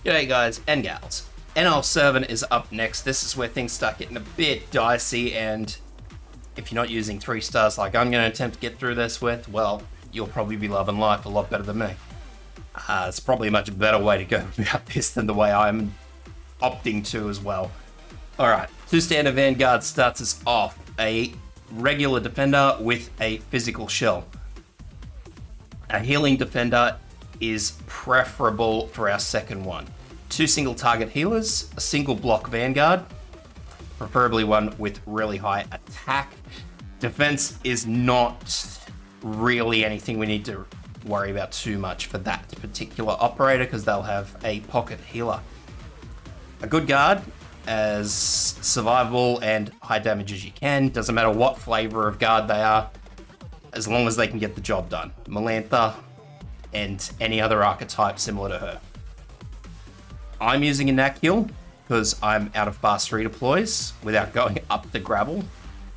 G'day guys and gals. NL-7 is up next. This is where things start getting a bit dicey, and if you're not using 3 stars like I'm going to attempt to get through this with, well, you'll probably be loving life a lot better than me. It's probably a much better way to go about this than the way I'm opting to as well. Alright, 2 standard Vanguard starts us off. A regular defender with a physical shell. A healing defender is preferable for our second one. 2 single target healers, a single block Vanguard, preferably one with really high attack. Defense is not really anything we need to worry about too much for that particular operator because they'll have a pocket healer. A good guard, as survivable and high damage as you can. Doesn't matter what flavor of guard they are, as long as they can get the job done. Melantha and any other archetype similar to her. I'm using a knack heal because I'm out of fast redeploys without going up the gravel.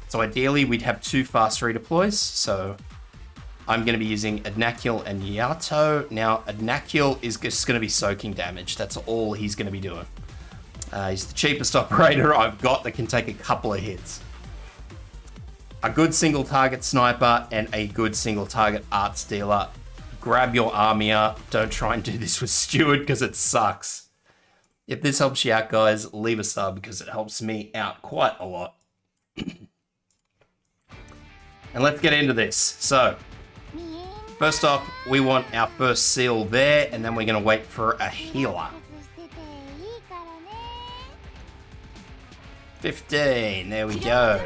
So ideally we'd have 2 fast redeploys. So I'm going to be using Arknights and Yato. Now Arknights is just going to be soaking damage. That's all he's going to be doing. He's the cheapest operator I've got that can take a couple of hits. A good single target sniper and a good single target art stealer. Grab your army up. Don't try and do this with Steward because it sucks. If this helps you out, guys, leave a sub because it helps me out quite a lot. And let's get into this. So, first off, we want our first seal there, and then we're going to wait for a healer. 15, there we go.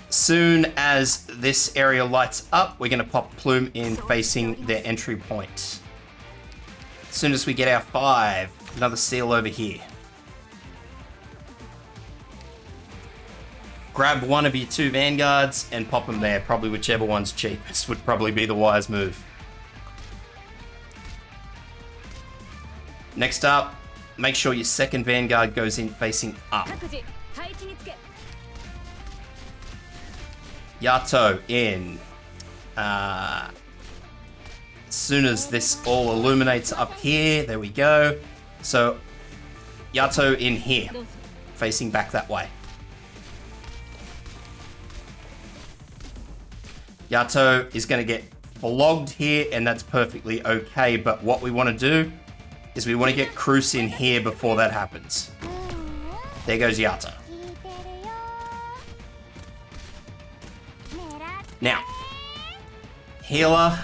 Soon as this area lights up, we're going to pop Plume in facing their entry point. As soon as we get our 5, another seal over here. Grab one of your 2 Vanguards and pop them there. Probably whichever one's cheapest would probably be the wise move. Next up, make sure your second Vanguard goes in facing up. Yato in. As soon as this all illuminates up here, there we go. So, Yato in here, facing back that way. Yato is going to get flogged here, and that's perfectly okay, but what we want to do is we want to get Cruz in here before that happens. There goes Yato. Now, healer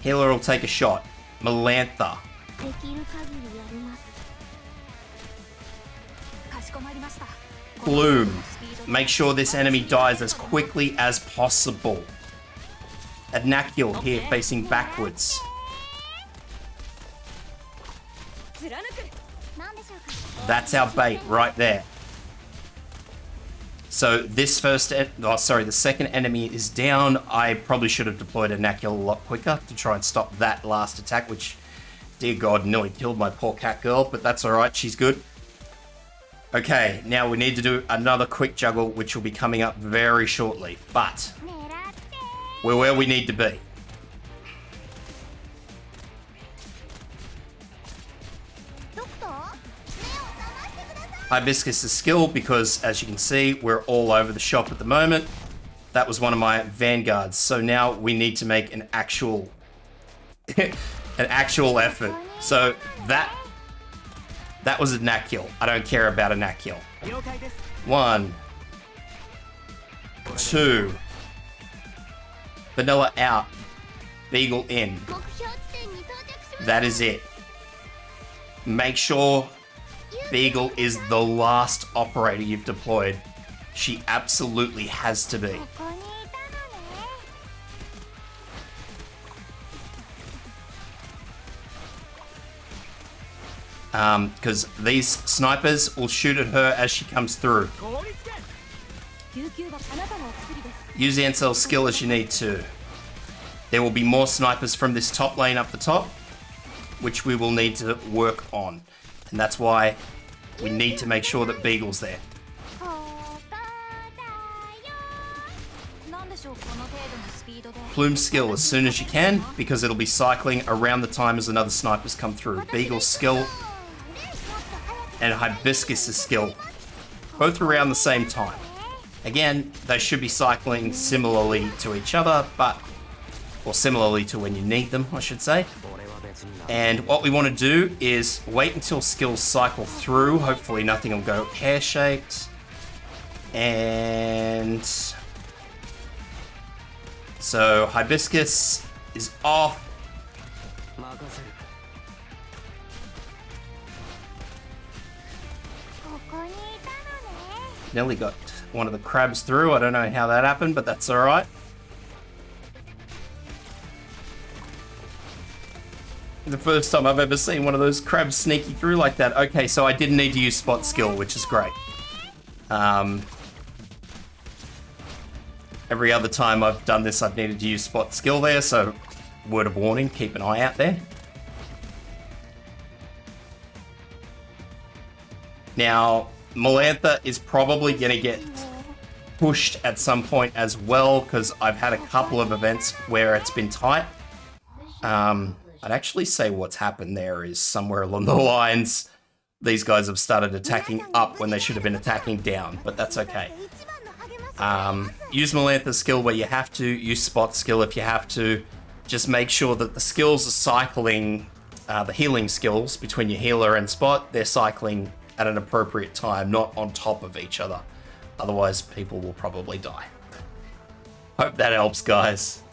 will take a shot. Melantha. Bloom. Make sure this enemy dies as quickly as possible. Arknights here facing backwards. That's our bait right there. So this the second enemy is down. I probably should have deployed Arknights a lot quicker to try and stop that last attack, which, dear God, nearly killed my poor cat girl, but that's alright, she's good. Okay, now we need to do another quick juggle, which will be coming up very shortly, but we're where we need to be. Hibiscus is skill because, as you can see, we're all over the shop at the moment. That was one of my Vanguards, so now we need to make an actual effort. So that was a knack kill. I don't care about a knack kill. 1, 2, Vanilla out, Beagle in. That is it. Make sure Beagle is the last operator you've deployed. She absolutely has to be. Because these snipers will shoot at her as she comes through. Use the Ansel skill as you need to. There will be more snipers from this top lane up the top, which we will need to work on. And that's why we need to make sure that Beagle's there. Plume's skill as soon as you can, because it'll be cycling around the time as another sniper's come through. Beagle's skill and Hibiscus' skill, both around the same time. Again, they should be cycling similarly to each other, or similarly to when you need them, I should say. And what we want to do is wait until skills cycle through. Hopefully nothing will go pear-shaped. And so Hibiscus is off. Nearly got one of the crabs through. I don't know how that happened, but that's alright. The first time I've ever seen one of those crabs sneaky through like that. Okay, so I didn't need to use spot skill, which is great. Every other time I've done this, I've needed to use spot skill there, so word of warning, keep an eye out there. Now, Melantha is probably going to get pushed at some point as well, because I've had a couple of events where it's been tight. I'd actually say what's happened there is somewhere along the lines, these guys have started attacking up when they should have been attacking down, but that's okay. Use Melantha's skill where you have to, use spot skill if you have to. Just make sure that the skills are cycling, the healing skills between your healer and spot, they're cycling at an appropriate time, not on top of each other. Otherwise, people will probably die. Hope that helps, guys.